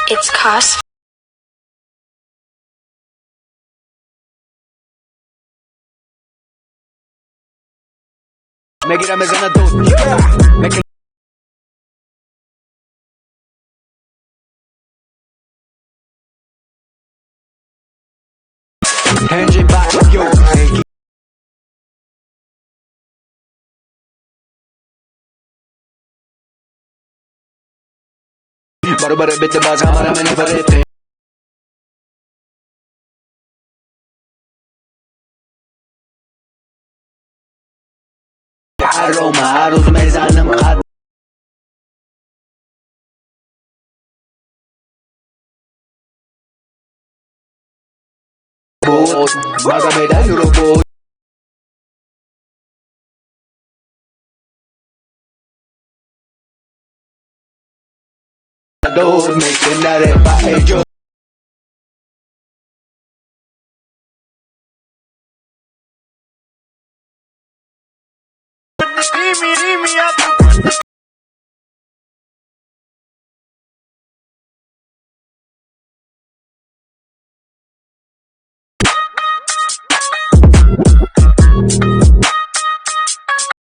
It's cost. Megirem ezen a dót. Handshake back, yo. बरोबर बित बाज हमारा मैंने भरे थे Aroma, arroz mezanım ad Magameda Nurobod Don't make another Bapes Rimi, rimi,